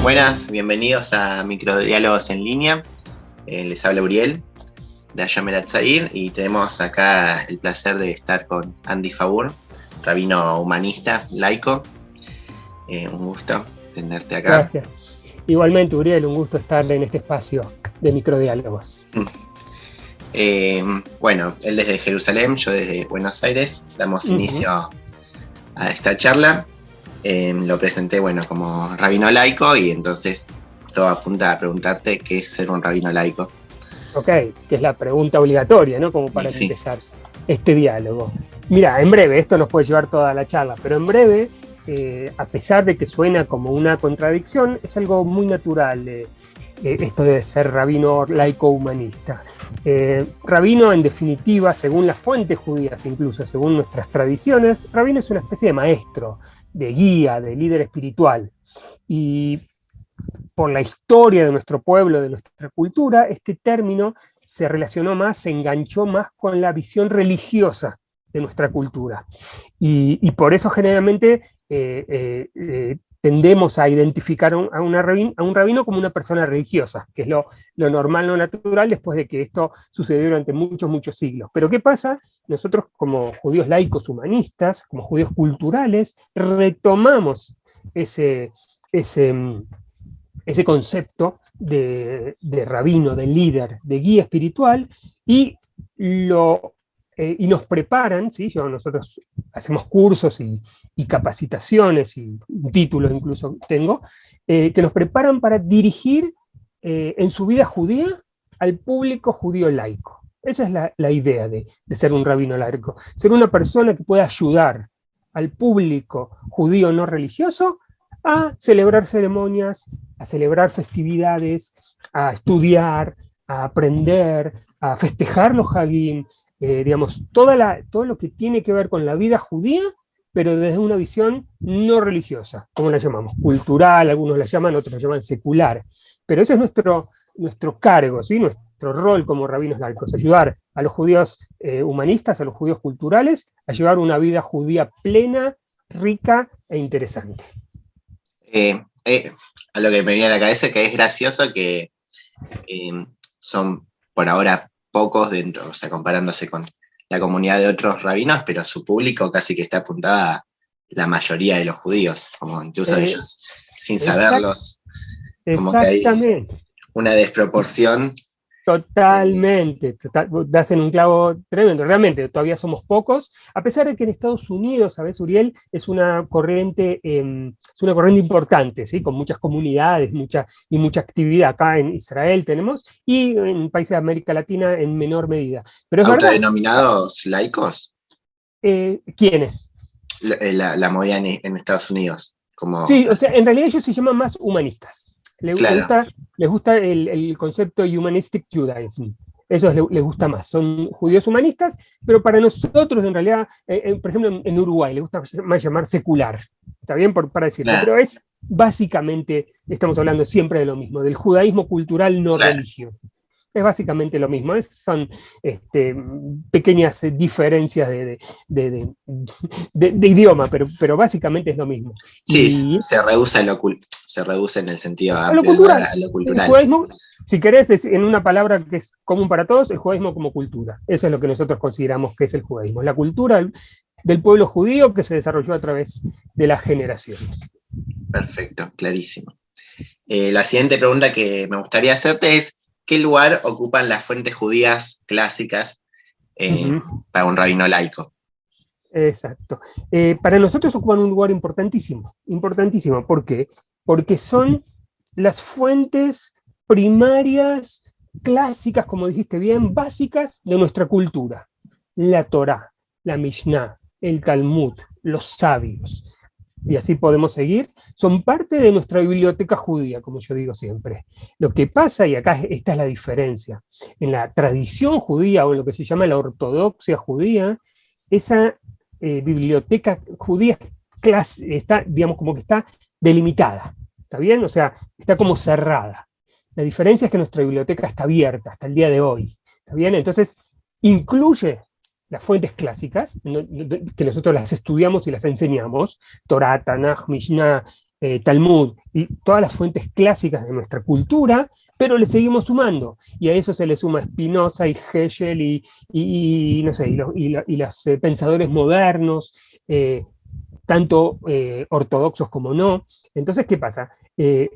Buenas, bienvenidos a Microdiálogos en Línea. Les habla Uriel, de Ayamerat Zair, y tenemos acá el placer de estar con Andy Fabur, rabino humanista, laico. Un gusto tenerte acá. Gracias. Igualmente, Uriel, un gusto estar en este espacio de microdiálogos. Bueno, él desde Jerusalén, yo desde Buenos Aires. Damos inicio a esta charla. Lo presenté, como rabino laico, y entonces todo apunta a preguntarte qué es ser un rabino laico. Ok, que es la pregunta obligatoria, ¿no? Como para empezar este diálogo. Mira, en breve, esto nos puede llevar toda la charla, pero en breve, a pesar de que suena como una contradicción, es algo muy natural esto de ser rabino laico humanista. Rabino, en definitiva, según las fuentes judías, incluso según nuestras tradiciones, rabino es una especie de maestro, de guía, de líder espiritual. Y por la historia de nuestro pueblo, de nuestra cultura, este término se relacionó más, se enganchó más con la visión religiosa de nuestra cultura. Y por eso generalmente tendemos a identificar a un rabino como una persona religiosa, que es lo normal, lo natural, después de que esto sucedió durante muchos siglos. Pero ¿qué pasa? Nosotros, como judíos laicos humanistas, como judíos culturales, retomamos ese concepto de rabino, de líder, de guía espiritual, y nos preparan, ¿sí? Nosotros hacemos cursos y capacitaciones, y un título incluso tengo, que nos preparan para dirigir en su vida judía al público judío laico. Esa es la idea de ser un rabino laico, ser una persona que pueda ayudar al público judío no religioso a celebrar ceremonias, a celebrar festividades, a estudiar, a aprender, a festejar los Hagim, todo lo que tiene que ver con la vida judía, pero desde una visión no religiosa, como la llamamos, cultural, algunos la llaman, otros la llaman secular. Pero ese es nuestro cargo, ¿sí? Nuestro rol como rabinos laicos, ayudar a los judíos humanistas, a los judíos culturales, a llevar una vida judía plena, rica e interesante. A lo que me viene a la cabeza es que es gracioso que son por ahora pocos dentro, comparándose con la comunidad de otros rabinos, pero su público casi que está apuntada a la mayoría de los judíos, como incluso ellos, sin saberlos, como que hay una desproporción. Totalmente, das en un clavo tremendo. Realmente, todavía somos pocos, a pesar de que en Estados Unidos, ¿sabes, Uriel? Es una corriente importante, ¿sí? Con muchas comunidades, mucha actividad. Acá en Israel tenemos, y en países de América Latina en menor medida. Pero es ¿Autodenominados laicos? ¿Quiénes? La movida en Estados Unidos. Sí, o sea, en realidad ellos se llaman más humanistas. Les gusta el concepto humanistic Judaism. Eso les gusta más. Son judíos humanistas, pero para nosotros, en realidad, por ejemplo, en Uruguay, les gusta más llamar secular. ¿Está bien? Para decirlo. Pero es básicamente, estamos hablando siempre de lo mismo, del judaísmo cultural no religioso. Es básicamente lo mismo, son pequeñas diferencias de idioma, pero básicamente es lo mismo. Sí, se reduce en el sentido amplio a lo cultural. El judaísmo, si querés, en una palabra que es común para todos, el judaísmo como cultura. Eso es lo que nosotros consideramos que es el judaísmo, la cultura del pueblo judío que se desarrolló a través de las generaciones. Perfecto, clarísimo. La siguiente pregunta que me gustaría hacerte es: ¿qué lugar ocupan las fuentes judías clásicas para un rabino laico? Exacto. Para nosotros ocupan un lugar importantísimo. ¿Por qué? Porque son las fuentes primarias, clásicas, como dijiste bien, básicas de nuestra cultura. La Torá, la Mishnah, el Talmud, los sabios, y así podemos seguir, son parte de nuestra biblioteca judía, como yo digo siempre. Lo que pasa, y acá esta es la diferencia, en la tradición judía, o en lo que se llama la ortodoxia judía, esa biblioteca judía está, como que está delimitada, ¿está bien? O sea, está como cerrada. La diferencia es que nuestra biblioteca está abierta hasta el día de hoy, ¿está bien? Entonces, incluye las fuentes clásicas, que nosotros las estudiamos y las enseñamos, Torá, Tanaj, Mishnah, Talmud y todas las fuentes clásicas de nuestra cultura, pero le seguimos sumando. Y a eso se le suma Spinoza y Hegel no sé, y los pensadores modernos, tanto ortodoxos como no. Entonces, ¿qué pasa?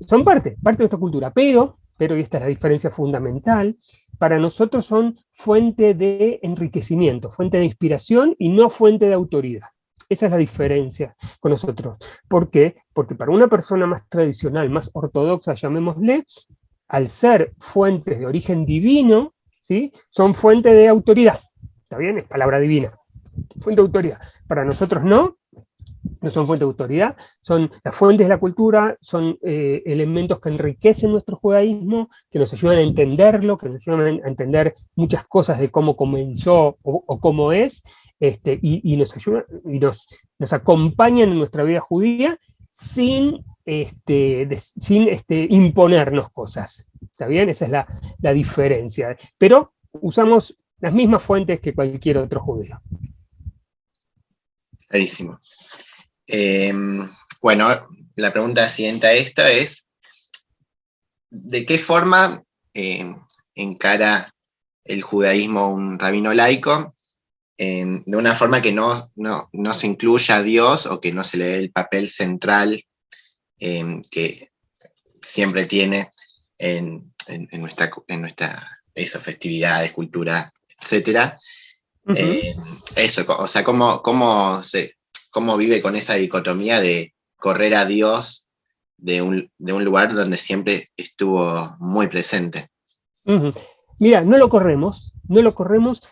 Son parte de nuestra cultura, pero, y esta es la diferencia fundamental, para nosotros son fuente de enriquecimiento, fuente de inspiración y no fuente de autoridad. Esa es la diferencia con nosotros. ¿Por qué? Porque para una persona más tradicional, más ortodoxa, llamémosle, al ser fuentes de origen divino, ¿sí? Son fuente de autoridad. ¿Está bien? Es palabra divina. Fuente de autoridad. Para nosotros no son fuentes de autoridad, son las fuentes de la cultura, son elementos que enriquecen nuestro judaísmo, que nos ayudan a entenderlo, que nos ayudan a entender muchas cosas de cómo comenzó o cómo es, y nos ayudan y nos acompañan en nuestra vida judía sin imponernos cosas. ¿Está bien? Esa es la diferencia. Pero usamos las mismas fuentes que cualquier otro judío. Clarísimo. Bueno, la pregunta siguiente a esta es, ¿de qué forma encara el judaísmo un rabino laico? De una forma que no se incluya a Dios o que no se le dé el papel central que siempre tiene en nuestra festividades, cultura, etc. Eso, o sea, cómo vive con esa dicotomía de correr a Dios de un lugar donde siempre estuvo muy presente. Mira, no lo corremos,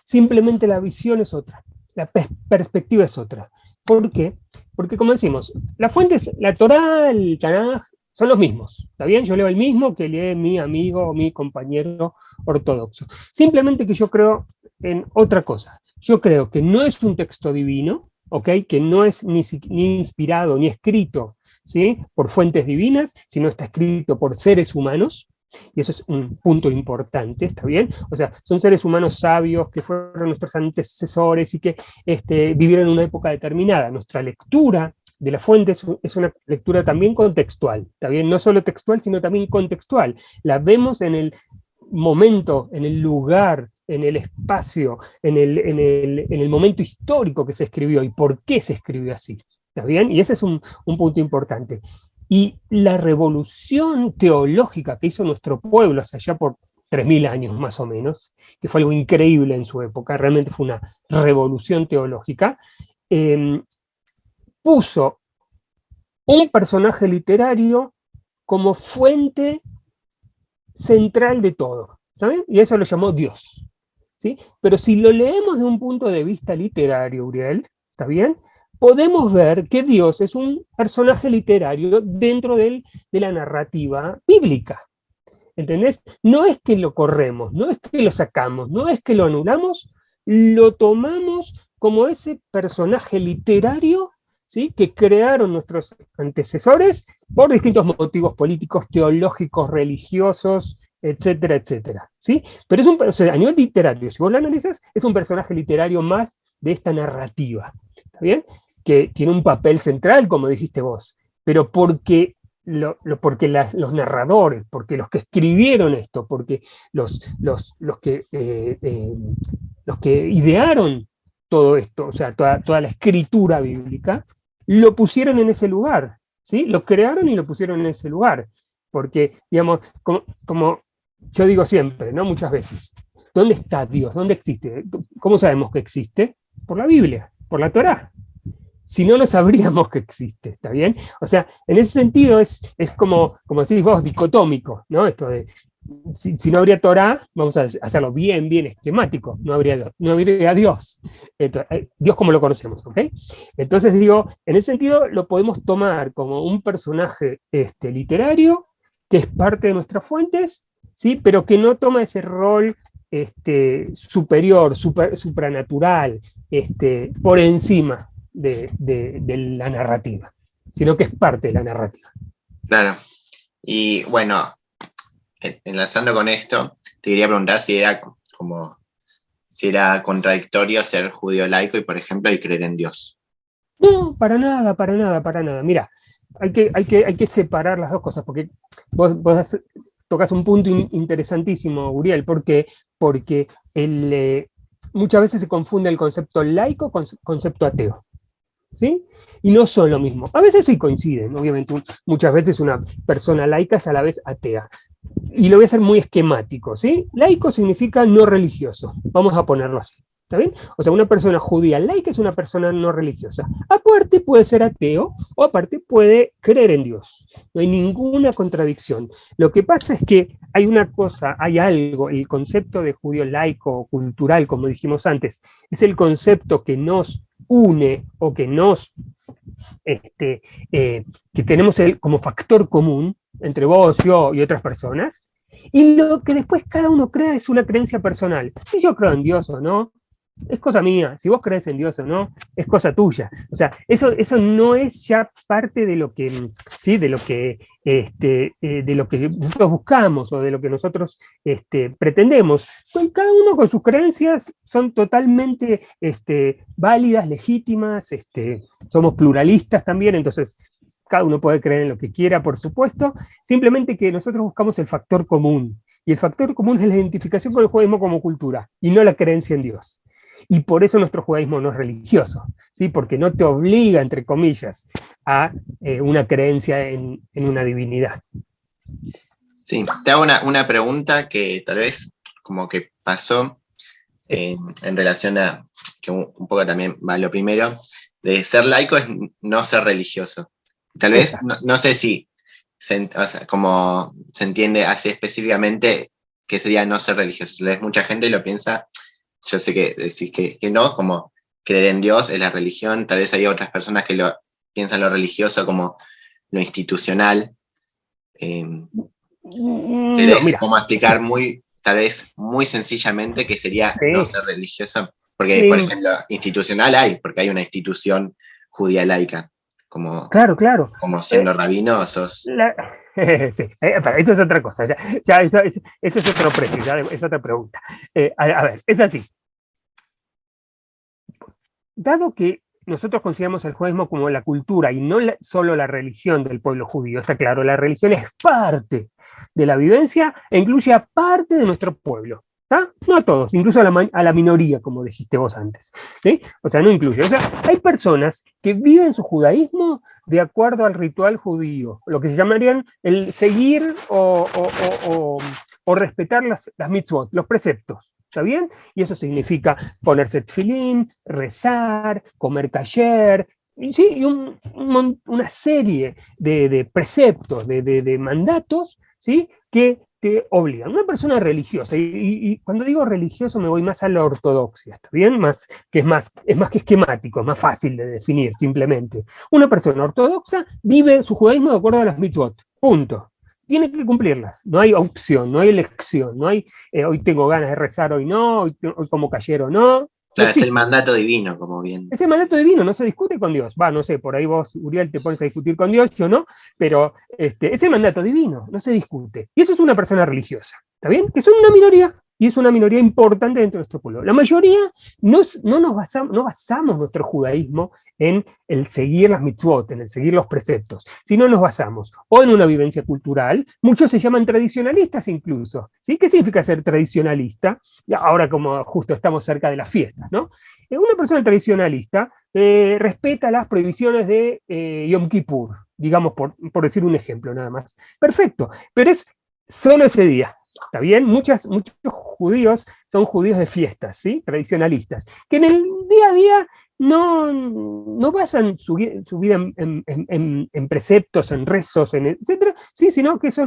simplemente la visión es otra, la perspectiva es otra. ¿Por qué? Porque como decimos, las fuentes, la Torá, el Tanaj, son los mismos, ¿está bien? Yo leo el mismo que lee mi amigo, mi compañero ortodoxo. Simplemente que yo creo en otra cosa. Yo creo que no es un texto divino, ¿ok? Que no es ni inspirado ni escrito, ¿sí? Por fuentes divinas, sino está escrito por seres humanos, y eso es un punto importante, ¿está bien? O sea, son seres humanos sabios que fueron nuestros antecesores y que vivieron en una época determinada. Nuestra lectura de la fuente es una lectura también contextual, ¿está bien? No solo textual, sino también contextual. La vemos en el momento, en el lugar, en el espacio, en el momento histórico que se escribió y por qué se escribió así, ¿está bien? Y ese es un punto importante. Y la revolución teológica que hizo nuestro pueblo hacia allá por 3000 años más o menos, que fue algo increíble en su época, realmente fue una revolución teológica, puso un personaje literario como fuente central de todo, ¿saben? Y eso lo llamó Dios, ¿sí? Pero si lo leemos de un punto de vista literario, Uriel, ¿está bien? Podemos ver que Dios es un personaje literario dentro de la narrativa bíblica. ¿Entendés? No es que lo corremos, no es que lo sacamos, no es que lo anulamos, lo tomamos como ese personaje literario, ¿sí? Que crearon nuestros antecesores por distintos motivos políticos, teológicos, religiosos, etcétera, etcétera. ¿Sí? Pero o sea, a nivel literario, si vos lo analizas, es un personaje literario más de esta narrativa. ¿Está bien? Que tiene un papel central, como dijiste vos, pero porque los narradores, porque los que escribieron esto, porque los que idearon todo esto, o sea, toda la escritura bíblica, lo pusieron en ese lugar, ¿sí? Lo crearon y lo pusieron en ese lugar, porque, digamos, como yo digo siempre, ¿no? Muchas veces, ¿dónde está Dios? ¿Dónde existe? ¿Cómo sabemos que existe? Por la Biblia, por la Torá. Si no, no sabríamos que existe, ¿está bien? O sea, en ese sentido es como decís vos, dicotómico, ¿no? Esto de, si no habría Torah, vamos a hacerlo bien esquemático, no habría Dios. Entonces, Dios como lo conocemos, ¿ok? Entonces digo, en ese sentido lo podemos tomar como un personaje literario que es parte de nuestras fuentes, ¿sí? Pero que no toma ese rol superior, supranatural, por encima de la narrativa, sino que es parte de la narrativa. Claro. Y bueno, enlazando con esto, te quería preguntar si era contradictorio ser judío laico y, por ejemplo, y creer en Dios. No, para nada. Mira, hay que separar las dos cosas, porque vos tocas un punto interesantísimo, Uriel. ¿Por qué? Porque muchas veces se confunde el concepto laico con concepto ateo. ¿Sí? Y no son lo mismo. A veces sí coinciden, obviamente. Muchas veces una persona laica es a la vez atea. Y lo voy a hacer muy esquemático, ¿sí? Laico significa no religioso, vamos a ponerlo así, ¿está bien? O sea, una persona judía laica es una persona no religiosa. Aparte puede ser ateo, o aparte puede creer en Dios. No hay ninguna contradicción. Lo que pasa es que hay una cosa, hay algo, el concepto de judío laico o cultural, como dijimos antes, es el concepto que nos une o que nos que tenemos como factor común entre vos, yo y otras personas, y lo que después cada uno crea es una creencia personal. Si yo creo en Dios o no, es cosa mía. Si vos crees en Dios o no, es cosa tuya. O sea, eso no es ya parte de lo que, ¿sí? de lo que nosotros buscamos o de lo que nosotros pretendemos. Cada uno con sus creencias son totalmente válidas, legítimas, somos pluralistas también, entonces cada uno puede creer en lo que quiera, por supuesto, simplemente que nosotros buscamos el factor común. Y el factor común es la identificación con el judaísmo como cultura, y no la creencia en Dios. Y por eso nuestro judaísmo no es religioso, ¿sí? Porque no te obliga, entre comillas, a una creencia en una divinidad. Sí, te hago una pregunta que tal vez como que pasó en relación a, que un poco también va lo primero, de ser laico es no ser religioso. Tal vez, no sé si o sea, como se entiende así específicamente qué sería no ser religioso. Tal vez mucha gente lo piensa, yo sé que decís que no, como creer en Dios es la religión, tal vez hay otras personas que piensan lo religioso como lo institucional. ¿Querés como explicar tal vez muy sencillamente qué sería no ser religioso? Porque, por ejemplo, institucional porque hay una institución judía laica. Claro. Como siendo rabino, sos... Sí, eso es otra cosa, eso es otro precio, ya es otra pregunta. A ver, es así. Dado que nosotros consideramos el judaísmo como la cultura y no solo la religión del pueblo judío, está claro, la religión es parte de la vivencia e incluye a parte de nuestro pueblo. ¿Está? No a todos, incluso a la minoría, como dijiste vos antes. ¿Sí? O sea, no incluye. O sea, hay personas que viven su judaísmo de acuerdo al ritual judío, lo que se llamarían el seguir o respetar las mitzvot, los preceptos. ¿Está bien? Y eso significa ponerse tefilín, rezar, comer kasher, ¿sí? Y una serie de preceptos, de mandatos, ¿sí? Que te obligan. Una persona religiosa, y cuando digo religioso me voy más a la ortodoxia, ¿está bien? Es más que esquemático, es más fácil de definir simplemente. Una persona ortodoxa vive su judaísmo de acuerdo a las mitzvot, punto. Tiene que cumplirlas, no hay opción, no hay elección, no hay hoy tengo ganas de rezar, hoy no, hoy como cayero no. Claro, es el mandato divino, como bien. Es el mandato divino, no se discute con Dios. No sé, por ahí vos, Uriel, te pones a discutir con Dios, yo no, pero es el mandato divino, no se discute. Y eso es una persona religiosa, ¿está bien? Que son una minoría, y es una minoría importante dentro de nuestro pueblo. La mayoría no basamos nuestro judaísmo en el seguir las mitzvot, en el seguir los preceptos, sino nos basamos o en una vivencia cultural, muchos se llaman tradicionalistas incluso, ¿sí? ¿Qué significa ser tradicionalista? Ahora como justo estamos cerca de las fiestas, ¿no? Una persona tradicionalista respeta las prohibiciones de Yom Kippur, digamos, por decir un ejemplo nada más. Perfecto, pero es solo ese día. ¿Está bien? Muchos judíos son judíos de fiestas, ¿sí? Tradicionalistas, que en el día a día no basan su vida en preceptos, en rezos, etcétera, ¿sí? Sino que eso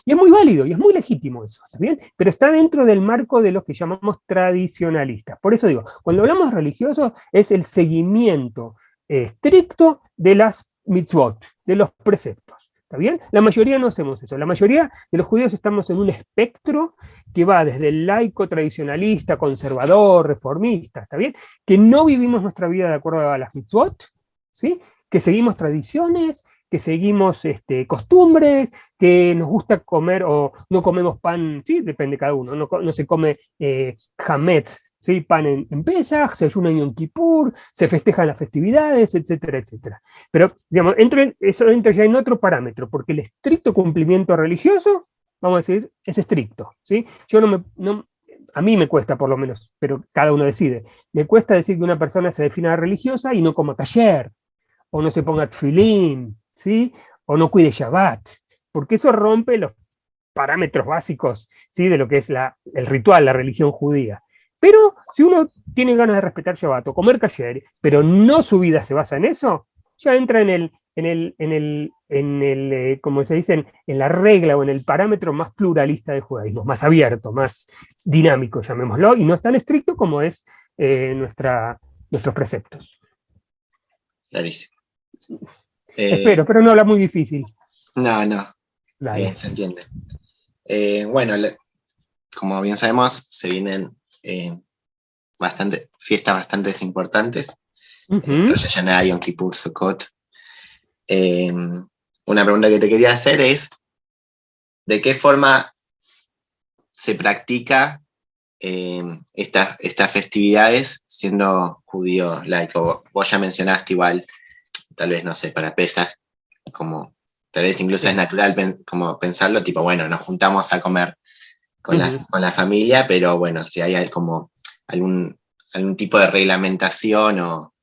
y es muy válido y es muy legítimo eso, ¿está bien? Pero está dentro del marco de los que llamamos tradicionalistas. Por eso digo, cuando hablamos de religiosos es el seguimiento estricto de las mitzvot, de los preceptos. ¿Está bien? La mayoría no hacemos eso. La mayoría de los judíos estamos en un espectro que va desde el laico, tradicionalista, conservador, reformista, ¿está bien? Que no vivimos nuestra vida de acuerdo a las mitzvot, ¿sí? Que seguimos tradiciones, que seguimos costumbres, que nos gusta comer o no comemos pan, sí, depende de cada uno, no se come hametz ¿sí? Pan en Pesaj, se ayuna en Yom Kippur, se festejan las festividades, etcétera, etcétera. Pero, digamos, eso entra ya en otro parámetro, porque el estricto cumplimiento religioso, vamos a decir, es estricto, ¿sí? Yo a mí me cuesta por lo menos, pero cada uno decide, me cuesta decir que una persona se defina religiosa y no coma kasher, o no se ponga tefilín, ¿sí? O no cuide Shabbat, porque eso rompe los parámetros básicos, ¿sí? De lo que es el ritual, la religión judía. Pero si uno tiene ganas de respetar Shabbat o comer kasher, pero no su vida se basa en eso, ya entra como se dice, en la regla o en el parámetro más pluralista del judaísmo, más abierto, más dinámico, llamémoslo, y no es tan estricto como es nuestros preceptos. Clarísimo. Espero no habla muy difícil. No, se entiende. Bueno, como bien sabemos, se vienen fiestas bastante importantes. Rosh Hashanah, Yom Kippur, Sukkot. Una pregunta que te quería hacer es, ¿de qué forma se practica estas festividades siendo judío laico? Vos ya mencionaste igual, tal vez, no sé, para Pesaj, como tal vez incluso es natural como pensarlo, tipo, bueno, nos juntamos a comer con la familia, pero bueno, si hay como algún tipo de reglamentación o...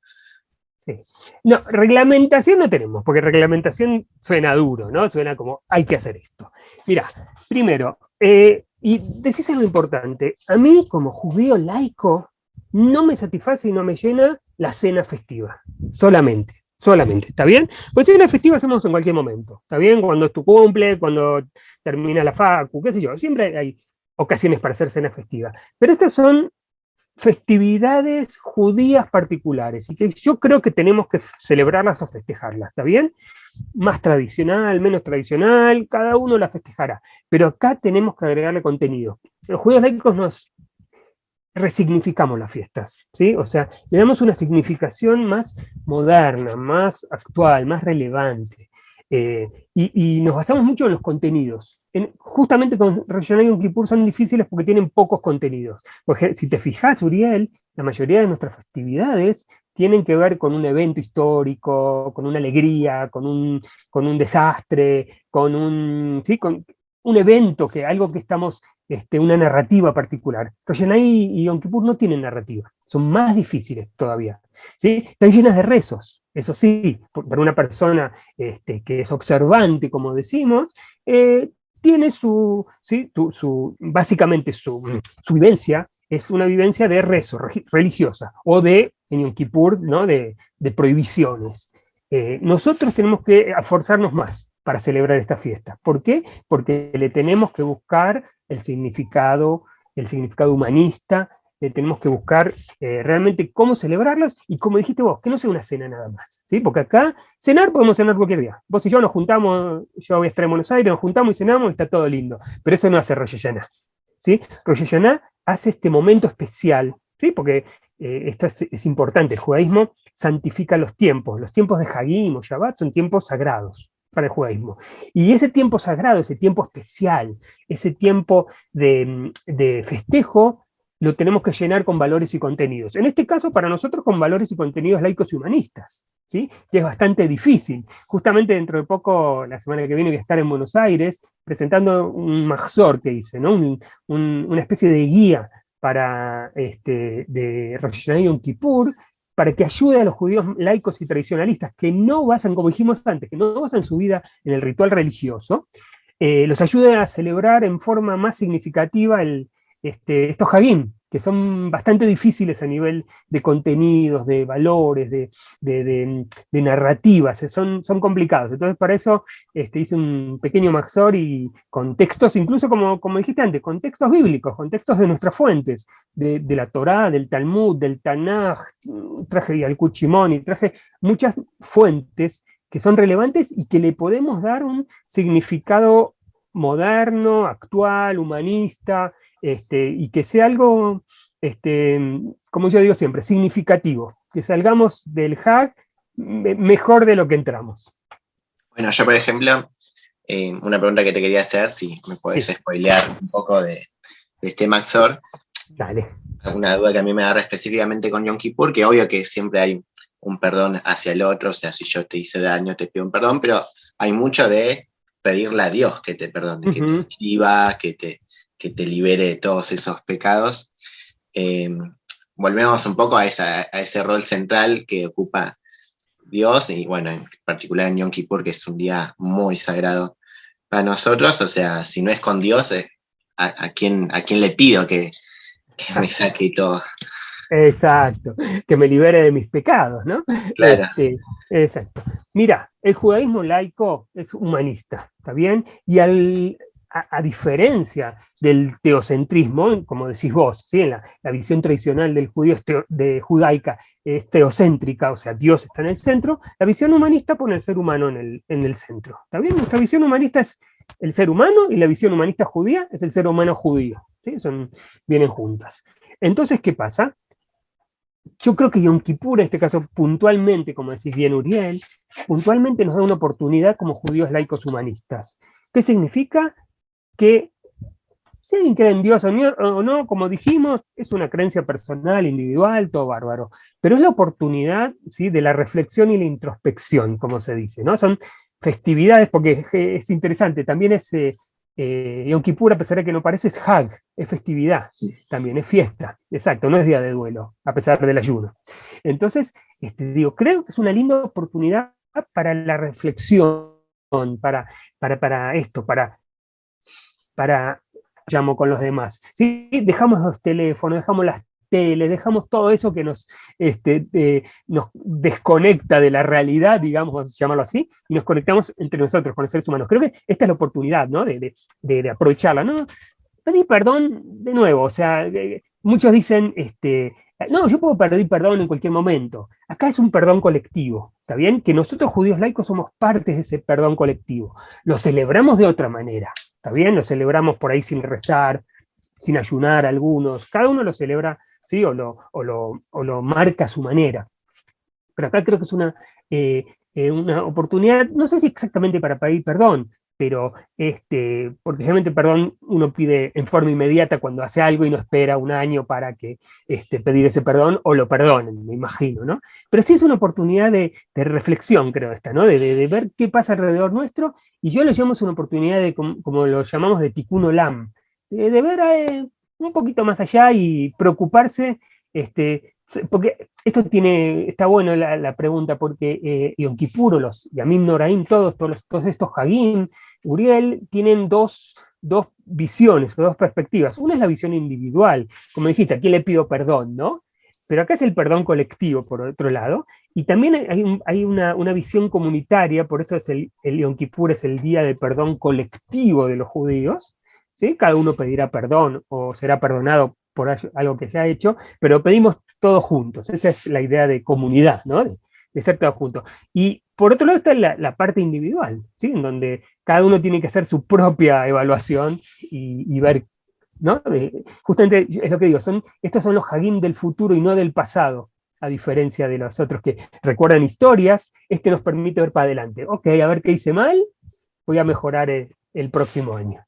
Sí. No, reglamentación no tenemos, porque reglamentación suena duro, ¿no? Suena como, hay que hacer esto. Mira, primero, y decís algo importante, a mí como judío laico no me satisface y no me llena la cena festiva, solamente, ¿está bien? Pues cena festiva hacemos en cualquier momento, ¿está bien? Cuando es tu cumple, cuando termina la facu, qué sé yo, siempre hay ocasiones para hacer cena festiva, pero estas son festividades judías particulares y que yo creo que tenemos que celebrarlas o festejarlas, ¿está bien? Más tradicional, menos tradicional, cada uno la festejará, pero acá tenemos que agregarle contenido. Los judíos laicos nos resignificamos las fiestas, ¿sí? O sea, le damos una significación más moderna, más actual, más relevante. Y nos basamos mucho en los contenidos. Justamente con Rosh Hashanah y Yom Kippur son difíciles porque tienen pocos contenidos. Porque si te fijas, Uriel, la mayoría de nuestras festividades tienen que ver con un evento histórico, con una alegría, con un desastre, ¿sí? Con un evento, algo que estamos, una narrativa particular. Rosh Hashanah y Yom Kippur no tienen narrativa, son más difíciles todavía, ¿sí? Están llenas de rezos, eso sí, para una persona que es observante, como decimos, tiene básicamente su vivencia es una vivencia de rezo religiosa o en Yom Kippur, ¿no? de prohibiciones. Nosotros tenemos que esforzarnos más para celebrar esta fiesta. ¿Por qué? Porque le tenemos que buscar el significado humanista, le tenemos que buscar realmente cómo celebrarlos y como dijiste vos, que no sea una cena nada más, ¿sí? Porque acá podemos cenar cualquier día. Vos y yo nos juntamos, yo voy a estar en Buenos Aires, nos juntamos y cenamos y está todo lindo. Pero eso no hace Rosh Hashanah, ¿sí? Rosh Hashanah hace este momento especial, ¿sí? Porque esto es importante, el judaísmo santifica los tiempos de Hagim o Shabbat son tiempos sagrados para el judaísmo. Y ese tiempo sagrado, ese tiempo especial, ese tiempo de festejo, lo tenemos que llenar con valores y contenidos. En este caso, para nosotros, con valores y contenidos laicos y humanistas, ¿sí? Que es bastante difícil. Justamente dentro de poco, la semana que viene, voy a estar en Buenos Aires presentando un mahzor que hice, ¿no? Una especie de guía para, de Rosh Hashanah y Yom Kippur, para que ayude a los judíos laicos y tradicionalistas que no basan, como dijimos antes, que no basan su vida en el ritual religioso, los ayude a celebrar en forma más significativa estos Hagim, que son bastante difíciles a nivel de contenidos, de valores, de narrativas, son complicados. Entonces, para eso hice un pequeño mahzor y con textos, incluso como dijiste antes, con textos bíblicos, con textos de nuestras fuentes, de la Torá, del Talmud, del Tanaj, traje al Kuchimón y traje muchas fuentes que son relevantes y que le podemos dar un significado moderno, actual, humanista, y que sea algo, como yo digo siempre, significativo, que salgamos del Hag mejor de lo que entramos. Bueno, yo por ejemplo, una pregunta que te quería hacer, si me podés spoilear un poco de este mahzor. Dale. una duda que a mí me agarra específicamente con Yom Kippur, que obvio que siempre hay un perdón hacia el otro, o sea, si yo te hice daño, te pido un perdón, pero hay mucho de pedirle a Dios que te perdone, que te escriba, que te libere de todos esos pecados. Volvemos un poco a ese rol central que ocupa Dios, y bueno, en particular en Yom Kippur, que es un día muy sagrado para nosotros. O sea, si no es con Dios, ¿a quién le pido que me saque todo? Exacto, que me libere de mis pecados, ¿no? Claro. Exacto. Mira, el judaísmo laico es humanista, ¿está bien? Y a diferencia del teocentrismo, como decís vos, ¿sí? En la visión tradicional del judío de judaica es teocéntrica, o sea, Dios está en el centro, la visión humanista pone al ser humano en el centro, ¿está bien? Nuestra visión humanista es el ser humano y la visión humanista judía es el ser humano judío, ¿sí? Vienen juntas. Entonces, ¿qué pasa? Yo creo que Yom Kippur, en este caso puntualmente, como decís bien Uriel, puntualmente nos da una oportunidad como judíos laicos humanistas. ¿Qué significa? Que si alguien cree en Dios o no, como dijimos, es una creencia personal, individual, todo bárbaro. Pero es la oportunidad, ¿sí?, de la reflexión y la introspección, como se dice, ¿no? Son festividades, porque es interesante, también es Yom Kippur, a pesar de que no parece, es Hag, es festividad, también es fiesta, exacto, no es día de duelo, a pesar del ayuno. Entonces, digo, creo que es una linda oportunidad para la reflexión, para esto, para llamo con los demás. ¿Sí? Dejamos los teléfonos, dejamos las teles, dejamos todo eso que nos desconecta de la realidad, digamos, vamos a llamarlo así, y nos conectamos entre nosotros, con los seres humanos. Creo que esta es la oportunidad, ¿no?, de aprovecharla, ¿no? Pedir perdón de nuevo, o sea, muchos dicen, no, yo puedo pedir perdón en cualquier momento. Acá es un perdón colectivo, ¿está bien? Que nosotros judíos laicos somos partes de ese perdón colectivo. Lo celebramos de otra manera, ¿está bien? Lo celebramos por ahí sin rezar, sin ayunar algunos. Cada uno lo celebra, ¿sí? O lo marca a su manera. Pero acá creo que es una oportunidad, no sé si exactamente para pedir perdón, pero porque generalmente perdón uno pide en forma inmediata cuando hace algo y no espera un año para que pedir ese perdón o lo perdonen, me imagino, ¿no? Pero sí es una oportunidad de reflexión, creo esta, ¿no? De ver qué pasa alrededor nuestro, y yo lo llamo una oportunidad de, como lo llamamos, de tikkun olam, de ver un poquito más allá y preocuparse, porque esto está bueno la pregunta, porque Yom Kippur, o los Yamim Noraim, todos estos Hagim, Uriel, tienen dos visiones, dos perspectivas. Una es la visión individual, como dijiste, aquí le pido perdón, ¿no? Pero acá es el perdón colectivo, por otro lado, y también hay una visión comunitaria, por eso es el Yom Kippur es el día del perdón colectivo de los judíos, ¿sí? Cada uno pedirá perdón o será perdonado por algo que se ha hecho, pero pedimos todos juntos. Esa es la idea de comunidad, ¿no? De ser todos juntos. Y por otro lado está la parte individual, ¿sí? En donde cada uno tiene que hacer su propia evaluación y ver, ¿no? Justamente es lo que digo, estos son los Hagim del futuro y no del pasado, a diferencia de los otros que recuerdan historias. Nos permite ver para adelante. Ok, a ver qué hice mal, voy a mejorar el próximo año.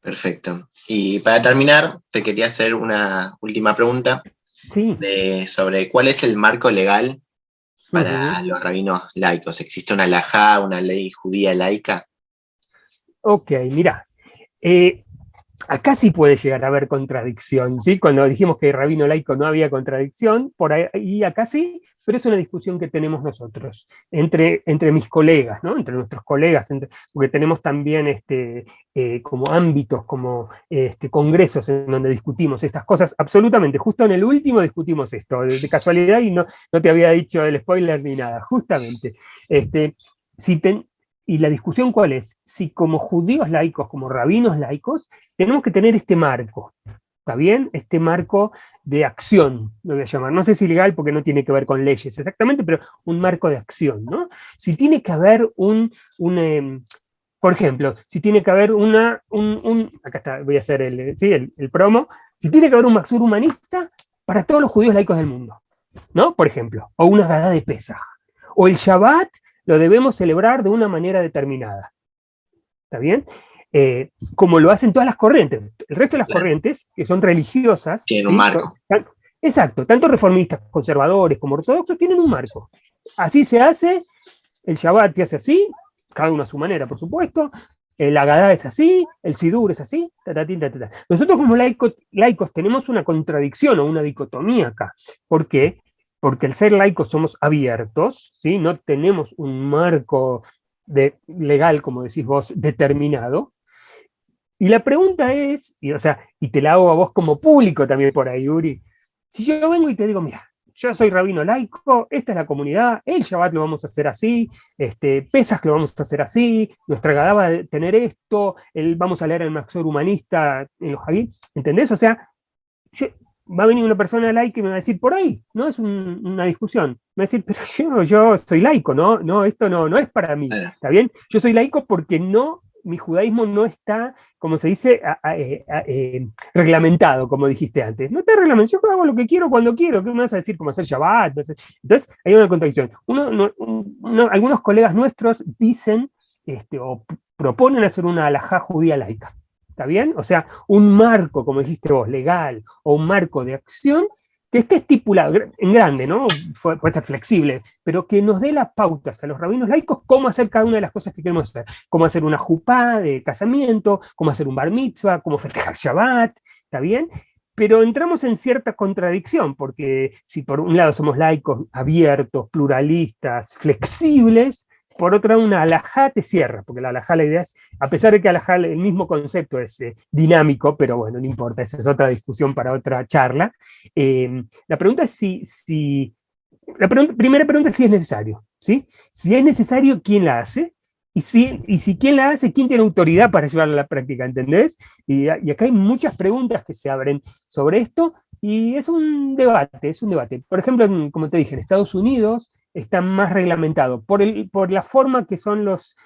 Perfecto. Y para terminar, te quería hacer una última pregunta, sí, sobre cuál es el marco legal para los rabinos laicos. ¿Existe una halajá, una ley judía laica? Ok, mira, acá sí puede llegar a haber contradicción, ¿sí? Cuando dijimos que rabino laico no había contradicción, por ahí acá sí, pero es una discusión que tenemos nosotros, entre mis colegas, ¿no? Entre nuestros colegas, porque tenemos también como ámbitos, como congresos en donde discutimos estas cosas, absolutamente. Justo en el último discutimos esto, de casualidad, y no te había dicho el spoiler ni nada, justamente. ¿Y la discusión cuál es? Si como judíos laicos, como rabinos laicos, tenemos que tener este marco, ¿está bien? Este marco de acción, lo voy a llamar. No sé si legal porque no tiene que ver con leyes exactamente, pero un marco de acción, ¿no? Si tiene que haber por ejemplo, si tiene que haber acá está, voy a hacer el promo, si tiene que haber un Maxur humanista para todos los judíos laicos del mundo, ¿no? Por ejemplo, o una Gadá de Pesaj, o el Shabbat lo debemos celebrar de una manera determinada. ¿Está bien? como lo hacen todas las corrientes. El resto de las corrientes, que son religiosas, tienen un marco. Exacto, tanto reformistas, conservadores como ortodoxos tienen un marco. Así se hace, el Shabbat se hace así, cada uno a su manera, por supuesto, el Agadá es así, el Sidur es así, Nosotros como laicos tenemos una contradicción o una dicotomía acá. ¿Por qué? Porque al ser laicos somos abiertos, ¿sí? No tenemos un marco legal, como decís vos, determinado. Y la pregunta es, y te la hago a vos como público también por ahí, Uri, si yo vengo y te digo, mira, yo soy rabino laico, esta es la comunidad, el Shabbat lo vamos a hacer así, Pesach lo vamos a hacer así, nuestra Gadá va a tener esto, vamos a leer el Maxor humanista en los Hagim, ¿entendés? O sea, va a venir una persona laica y me va a decir, por ahí, no es una discusión, me va a decir, pero yo soy laico, no, esto no es para mí, ¿está bien? Yo soy laico porque mi judaísmo no está, como se dice, reglamentado, como dijiste antes. No está reglamentado, yo hago lo que quiero cuando quiero. ¿Qué me vas a decir? Como hacer Shabbat. Entonces, hay una contradicción. Algunos colegas nuestros dicen o proponen hacer una alajá judía laica. ¿Está bien? O sea, un marco, como dijiste vos, legal, o un marco de acción que esté estipulado en grande, ¿no? Puede ser flexible, pero que nos dé las pautas a los rabinos laicos cómo hacer cada una de las cosas que queremos hacer. Cómo hacer una jupá de casamiento, cómo hacer un bar mitzvah, cómo festejar Shabbat, ¿está bien? Pero entramos en cierta contradicción, porque si por un lado somos laicos abiertos, pluralistas, flexibles, por otra una alajá te cierra, porque la alajá, la idea es, a pesar de que alajá el mismo concepto es dinámico, pero bueno, no importa, esa es otra discusión para otra charla. La pregunta es primera pregunta es si es necesario, ¿sí? Si es necesario, ¿quién la hace? Y si quién la hace, ¿quién tiene autoridad para llevarla a la práctica? ¿Entendés? Y acá hay muchas preguntas que se abren sobre esto, y es un debate. Por ejemplo, como te dije, en Estados Unidos está más reglamentado por la forma que son los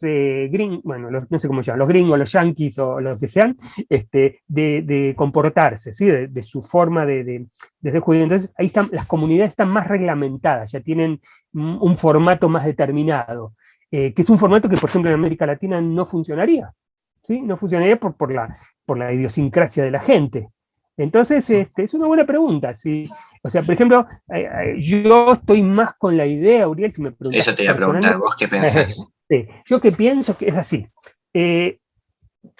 gringos, bueno, no sé cómo llaman, los gringos, los yanquis o lo que sean, de comportarse, ¿sí? de su forma de ser judío. Entonces, ahí las comunidades están más reglamentadas, ya tienen un formato más determinado, que es un formato que, por ejemplo, en América Latina no funcionaría, ¿sí? No funcionaría por la idiosincrasia de la gente. Entonces, es una buena pregunta. ¿Sí? O sea, por ejemplo, yo estoy más con la idea, Uriel, si me preguntas. Eso te iba a preguntar, ¿vos qué pensás? Sí, yo que pienso que es así.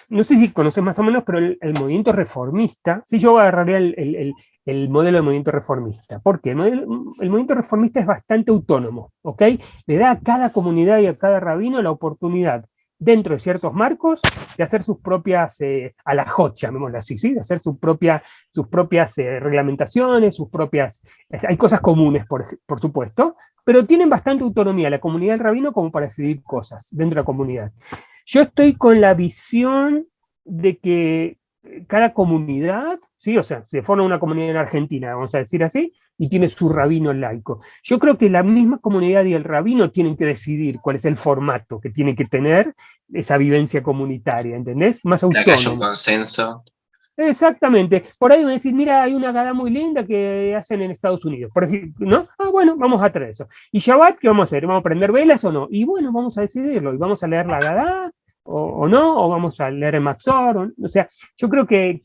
No sé si conoces más o menos, pero el movimiento reformista, sí, yo agarraría el modelo de movimiento reformista. ¿Por qué? El movimiento reformista es bastante autónomo, ¿ok? Le da a cada comunidad y a cada rabino la oportunidad, dentro de ciertos marcos, de hacer sus propias alajot, llamémoslo así, ¿sí? De hacer sus propias reglamentaciones, sus propias... Hay cosas comunes, por supuesto, pero tienen bastante autonomía la comunidad del rabino como para decidir cosas dentro de la comunidad. Yo estoy con la visión de que cada comunidad, ¿sí? O sea, se forma una comunidad en Argentina, vamos a decir así, y tiene su rabino laico. Yo creo que la misma comunidad y el rabino tienen que decidir cuál es el formato que tiene que tener esa vivencia comunitaria, ¿entendés? Más autónomo. Que haya un consenso. Exactamente. Por ahí me decís, mira, hay una Gadá muy linda que hacen en Estados Unidos. Por decir, ¿no? Ah, bueno, vamos a traer eso. ¿Y Shabbat qué vamos a hacer? ¿Vamos a prender velas o no? Y bueno, vamos a decidirlo. ¿Y vamos a leer la Gadá o no? ¿O vamos a leer el Maxor? O sea, yo creo que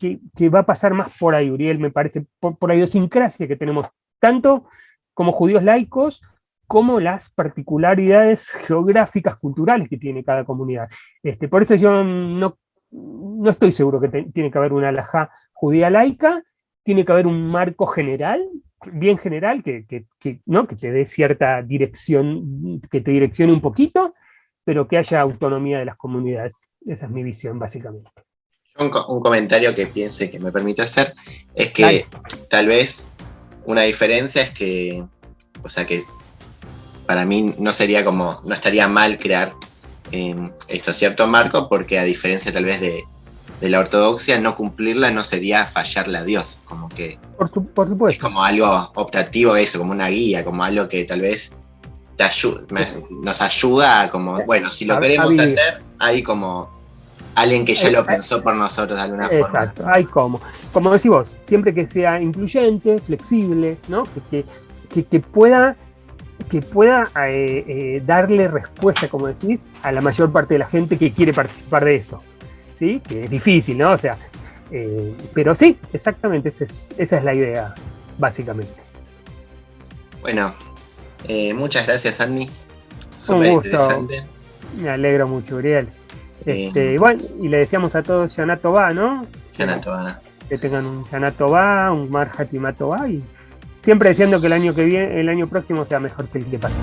va a pasar más por ahí, Uriel, me parece, por la idiosincrasia que tenemos, tanto como judíos laicos, como las particularidades geográficas, culturales que tiene cada comunidad. Por eso yo no estoy seguro que tiene que haber una alajá judía laica, tiene que haber un marco general, bien general, ¿no? Que te dé cierta dirección, que te direccione un poquito, pero que haya autonomía de las comunidades. Esa es mi visión, básicamente. Un comentario que piense que me permite hacer es que tal vez una diferencia es que, o sea, que para mí no estaría mal crear esto cierto marco, porque a diferencia tal vez de la ortodoxia, no cumplirla no sería fallarle a Dios, como que por supuesto. Es como algo optativo eso, como una guía, como algo que tal vez nos ayuda a como, bueno, si lo queremos hacer, hay como alguien que ya lo pensó por nosotros de alguna forma. Exacto, hay como decís vos, siempre que sea incluyente, flexible, ¿no? Que pueda darle respuesta, como decís, a la mayor parte de la gente que quiere participar de eso. ¿sí? Que es difícil, ¿no? O sea, pero sí, exactamente, esa es la idea, básicamente. Bueno, muchas gracias, Andy. Un Súper gusto, interesante. me alegro mucho, Uriel. Eh, Bueno, y le decíamos a todos Shana Tová, ¿no? Yana Toa. Que tengan un Shana Tová, un Mar Hatima Tová, y siempre deseando que el año próximo sea mejor que el que pasó.